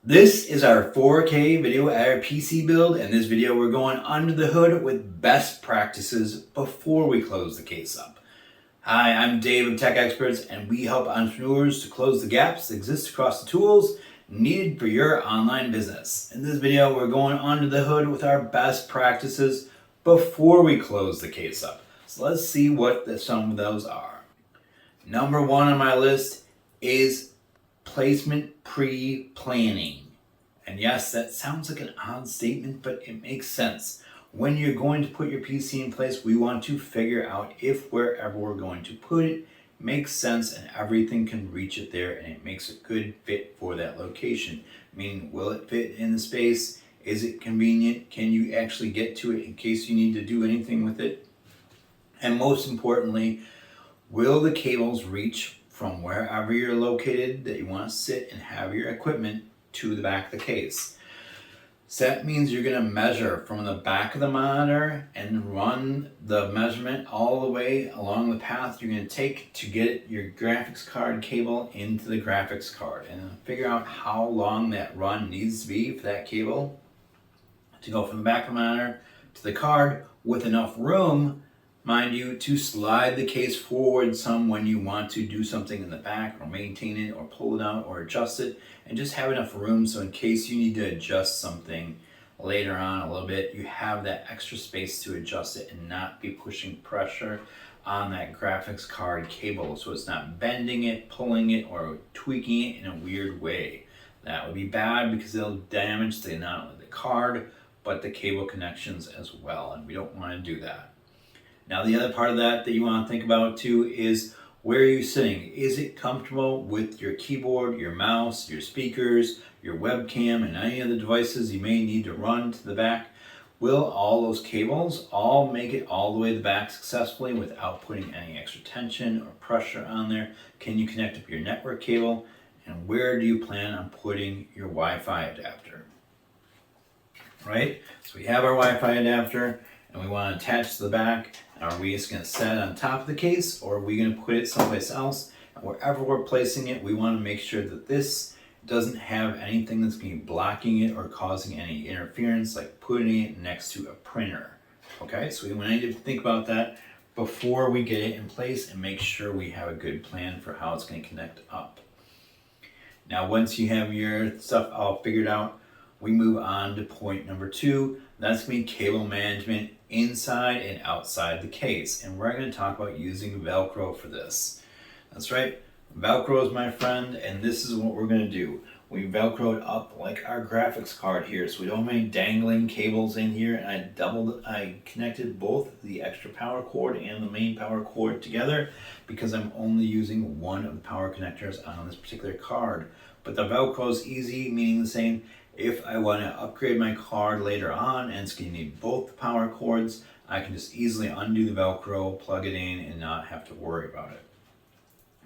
This is our 4K video editor PC build. In this video, we're going under the hood with best practices before we close the case up. Hi, I'm Dave of Tech Experts, and we help entrepreneurs to close the gaps that exist across the tools needed for your online business. In this video, we're going under the hood with our best practices before we close the case up. So let's see what some of those are. Number one on my list is placement pre-planning. And yes, that sounds like an odd statement, but it makes sense. When you're going to put your PC in place, we want to figure out if wherever we're going to put it makes sense and everything can reach it there and it makes a good fit for that location. Meaning, will it fit in the space? Is it convenient? Can you actually get to it in case you need to do anything with it? And most importantly, will the cables reach from wherever you're located that you want to sit and have your equipment to the back of the case? So that means you're going to measure from the back of the monitor and run the measurement all the way along the path you're going to take to get your graphics card cable into the graphics card, and figure out how long that run needs to be for that cable to go from the back of the monitor to the card with enough room, mind you, to slide the case forward some when you want to do something in the back or maintain it or pull it out or adjust it, and just have enough room so in case you need to adjust something later on a little bit, you have that extra space to adjust it and not be pushing pressure on that graphics card cable so it's not bending it, pulling it, or tweaking it in a weird way. That would be bad because it'll damage not only the card but the cable connections as well, and we don't want to do that. Now, the other part of that you want to think about too is where are you sitting? Is it comfortable with your keyboard, your mouse, your speakers, your webcam, and any of the devices you may need to run to the back? Will all those cables all make it all the way to the back successfully without putting any extra tension or pressure on there? Can you connect up your network cable? And where do you plan on putting your Wi-Fi adapter? Right? So we have our Wi-Fi adapter and we want to attach to the back. Are we just going to set it on top of the case, or are we going to put it someplace else? And wherever we're placing it, we want to make sure that this doesn't have anything that's going to be blocking it or causing any interference, like putting it next to a printer. Okay, so we need to think about that before we get it in place and make sure we have a good plan for how it's going to connect up. Now, once you have your stuff all figured out, we move on to point number 2. That's going to be cable management inside and outside the case. And we're going to talk about using Velcro for this. That's right, Velcro is my friend, and this is what we're going to do. We Velcroed up like our graphics card here, so we don't have any dangling cables in here. And I connected both the extra power cord and the main power cord together because I'm only using one of the power connectors on this particular card. But the Velcro is easy, meaning the same. If I want to upgrade my card later on and it's going to need both the power cords, I can just easily undo the Velcro, plug it in, and not have to worry about it.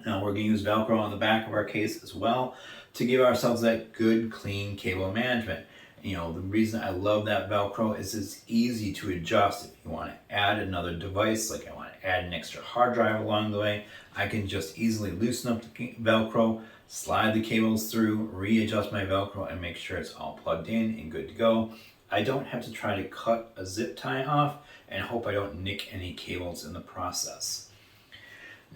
Now we're going to use Velcro on the back of our case as well to give ourselves that good, clean cable management. You know, the reason I love that Velcro is it's easy to adjust. If you want to add another device, like I want to add an extra hard drive along the way, I can just easily loosen up the Velcro, slide the cables through, readjust my Velcro, and make sure it's all plugged in and good to go. I don't have to try to cut a zip tie off and hope I don't nick any cables in the process.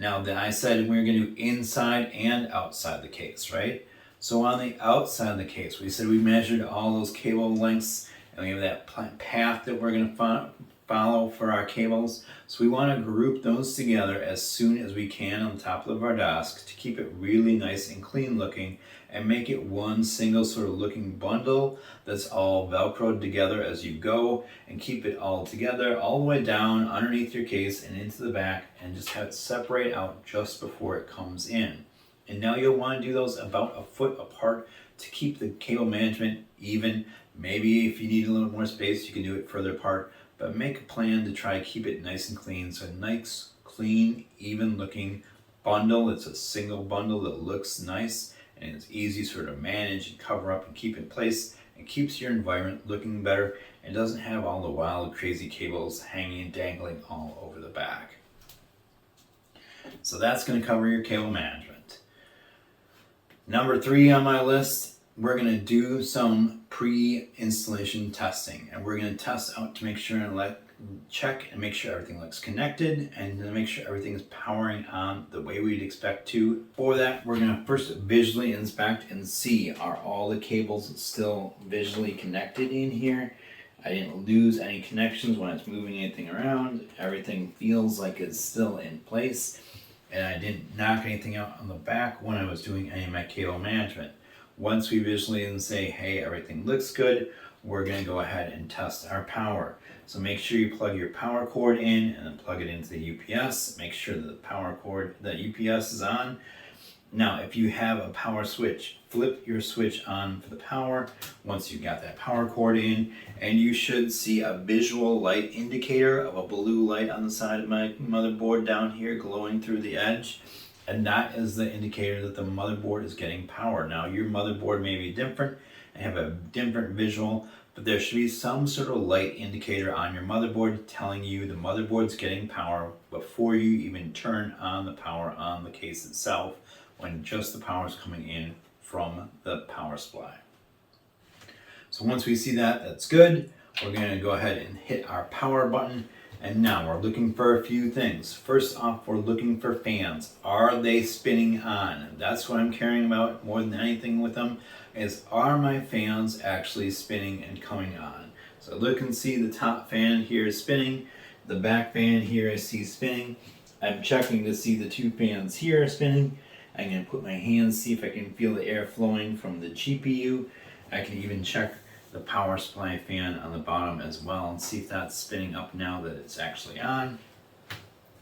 Now, then I said we were going to do inside and outside the case, right? So on the outside of the case, we said we measured all those cable lengths and we have that path that we're going to follow for our cables. So we want to group those together as soon as we can on the top of our desk to keep it really nice and clean looking and make it one single sort of looking bundle that's all Velcroed together as you go, and keep it all together all the way down underneath your case and into the back, and just have it separate out just before it comes in. And now you'll want to do those about a foot apart to keep the cable management even. Maybe if you need a little more space, you can do it further apart, but make a plan to try to keep it nice and clean. So a nice, clean, even looking bundle. It's a single bundle that looks nice and it's easy to sort of manage and cover up and keep in place, and keeps your environment looking better and doesn't have all the wild, crazy cables hanging and dangling all over the back. So that's going to cover your cable management. Number 3 on my list we're going to do some pre-installation testing, and we're going to test out to make sure and check and make sure everything looks connected and to make sure everything is powering on the way we'd expect to. For that, we're going to first visually inspect and see, are all the cables still visually connected in here? I didn't lose any connections when I was moving anything around. Everything feels like it's still in place, and I didn't knock anything out on the back when I was doing any of my cable management. Once we visually say, hey, everything looks good, we're going to go ahead and test our power. So make sure you plug your power cord in and then plug it into the UPS. Make sure that the power cord, the UPS is on. Now, if you have a power switch, flip your switch on for the power once you've got that power cord in, and you should see a visual light indicator of a blue light on the side of my motherboard down here glowing through the edge. And that is the indicator that the motherboard is getting power. Now, your motherboard may be different and have a different visual, but there should be some sort of light indicator on your motherboard telling you the motherboard's getting power before you even turn on the power on the case itself, when just the power is coming in from the power supply. So once we see that, that's good. We're going to go ahead and hit our power button. And now we're looking for a few things. First off, we're looking for fans. Are they spinning on? That's what I'm caring about more than anything with them, is are my fans actually spinning and coming on? So look and see the top fan here is spinning. The back fan here I see spinning. I'm checking to see the two fans here are spinning. I'm going to put my hands, see if I can feel the air flowing from the GPU. I can even check the power supply fan on the bottom as well and see if that's spinning up now that it's actually on.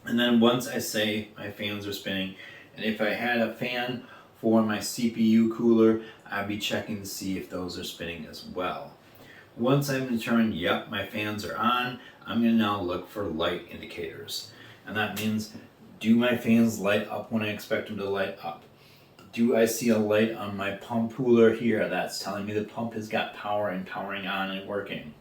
And then once I say my fans are spinning, and if I had a fan for my CPU cooler, I'd be checking to see if those are spinning as well. Once I've determined, yep, my fans are on, I'm going to now look for light indicators. And that means, do my fans light up when I expect them to light up? Do I see a light on my pump cooler here that's telling me the pump has got power and powering on and working?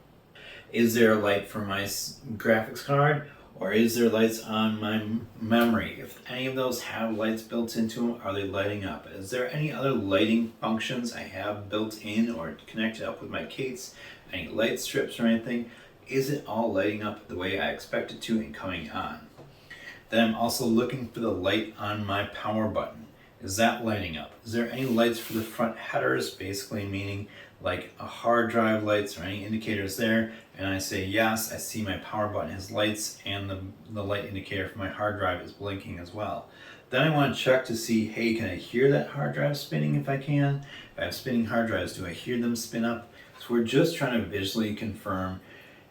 Is there a light for my graphics card, or is there lights on my memory? If any of those have lights built into them, are they lighting up? Is there any other lighting functions I have built in or connected up with my case? Any light strips or anything? Is it all lighting up the way I expect it to and coming on? Then I'm also looking for the light on my power button. Is that lighting up? Is there any lights for the front headers, basically meaning like a hard drive lights or any indicators there? And I say yes, I see my power button has lights, and the light indicator for my hard drive is blinking as well. Then I want to check to see, hey, can I hear that hard drive spinning if I can? If I have spinning hard drives, do I hear them spin up? So we're just trying to visually confirm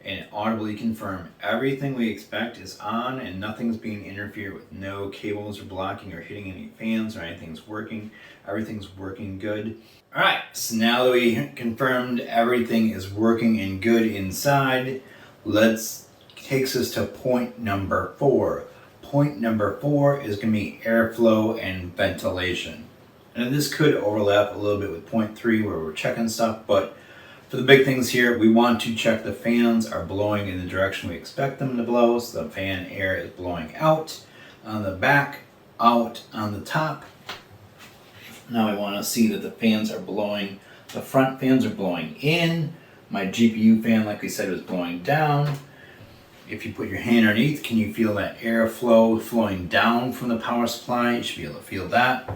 and audibly confirm everything we expect is on and nothing's being interfered with. No cables are blocking or hitting any fans or anything's working. Everything's working good. All right, so now that we confirmed everything is working and good inside, takes us to point number 4. Point number 4 is going to be airflow and ventilation. And this could overlap a little bit with point 3 where we're checking stuff, but for the big things here, we want to check the fans are blowing in the direction we expect them to blow, so the fan air is blowing out on the back, out on the top. Now I want to see that the fans are blowing, the front fans are blowing in. My GPU fan, like we said, was blowing down. If you put your hand underneath, can you feel that airflow flowing down from the power supply? You should be able to feel that.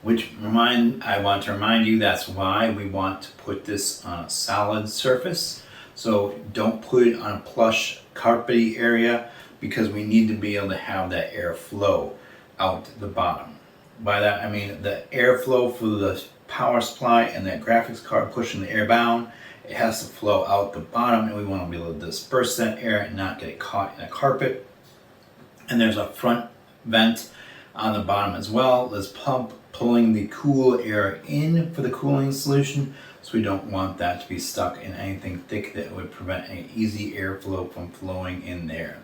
I want to remind you that's why we want to put this on a solid surface. So don't put it on a plush carpety area, because we need to be able to have that air flow out the bottom. By that I mean the airflow for the power supply and that graphics card pushing the air down, it has to flow out the bottom, and we want to be able to disperse that air and not get it caught in a carpet. And there's a front vent on the bottom as well. This pump pulling the cool air in for the cooling solution, so we don't want that to be stuck in anything thick that would prevent any easy airflow from flowing in there.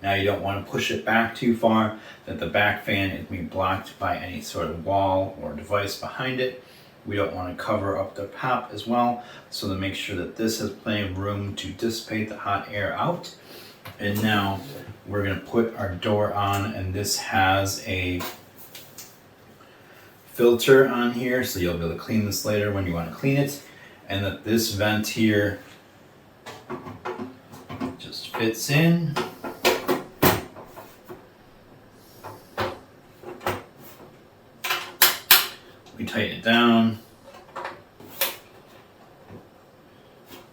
Now you don't want to push it back too far that the back fan is being blocked by any sort of wall or device behind it. We don't want to cover up the top as well, so to make sure that this has plenty of room to dissipate the hot air out. And now we're going to put our door on, and this has a filter on here, so you'll be able to clean this later when you want to clean it. And that this vent here just fits in. We tighten it down.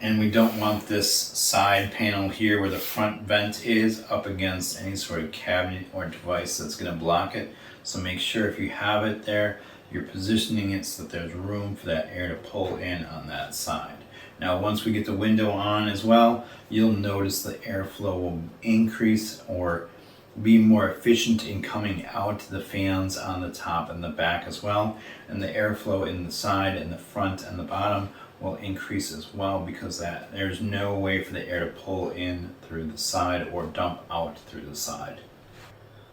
And we don't want this side panel here where the front vent is up against any sort of cabinet or device that's going to block it. So make sure if you have it there, you're positioning it so that there's room for that air to pull in on that side. Now once we get the window on as well, you'll notice the airflow will increase or be more efficient in coming out the fans on the top and the back as well. And the airflow in the side and the front and the bottom will increase as well, because there's no way for the air to pull in through the side or dump out through the side.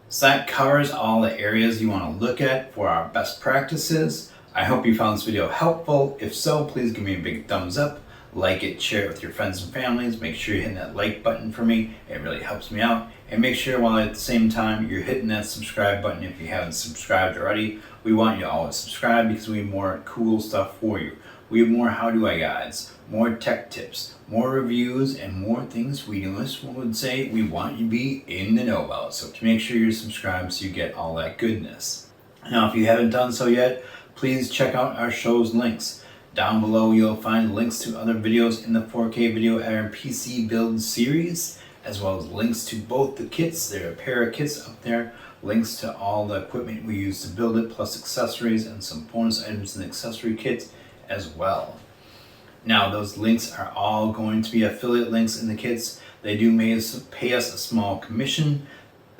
So that covers all the areas you want to look at for our best practices. I hope you found this video helpful. If so, please give me a big thumbs up, like it, share it with your friends and families. Make sure you hit that like button for me. It really helps me out. And make sure while at the same time you're hitting that subscribe button if you haven't subscribed already. We want you to always subscribe because we have more cool stuff for you. We have more how-do-I guides, more tech tips, more reviews, and more things we would say we want you to be in the know about. So to make sure you're subscribed so you get all that goodness. Now, if you haven't done so yet, please check out our show's links. Down below, you'll find links to other videos in the 4K video editor PC build series, as well as links to both the kits. There are a pair of kits up there. Links to all the equipment we use to build it, plus accessories and some bonus items in the accessory kit as well. Now those links are all going to be affiliate links in the kits. They do pay us a small commission.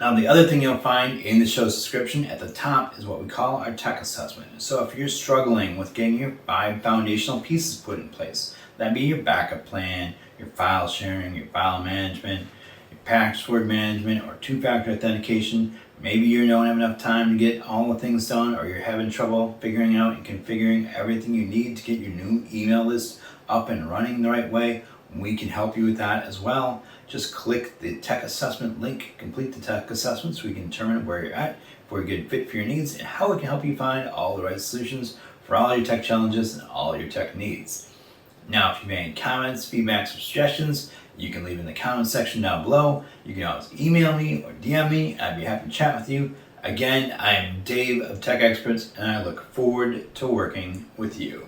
Now the other thing you'll find in the show's description at the top is what we call our tech assessment. So if you're struggling with getting your 5 foundational pieces put in place, that'd be your backup plan, your file sharing, your file management, your password management, or 2-factor authentication. Maybe you don't have enough time to get all the things done, or you're having trouble figuring out and configuring everything you need to get your new email list up and running the right way. We can help you with that as well. Just click the tech assessment link, complete the tech assessment so we can determine where you're at, if we're a good fit for your needs, and how we can help you find all the right solutions for all your tech challenges and all your tech needs. Now, if you have any comments, feedbacks, or suggestions, you can leave in the comment section down below. You can always email me or DM me. I'd be happy to chat with you. Again, I am Dave of Tech Experts, and I look forward to working with you.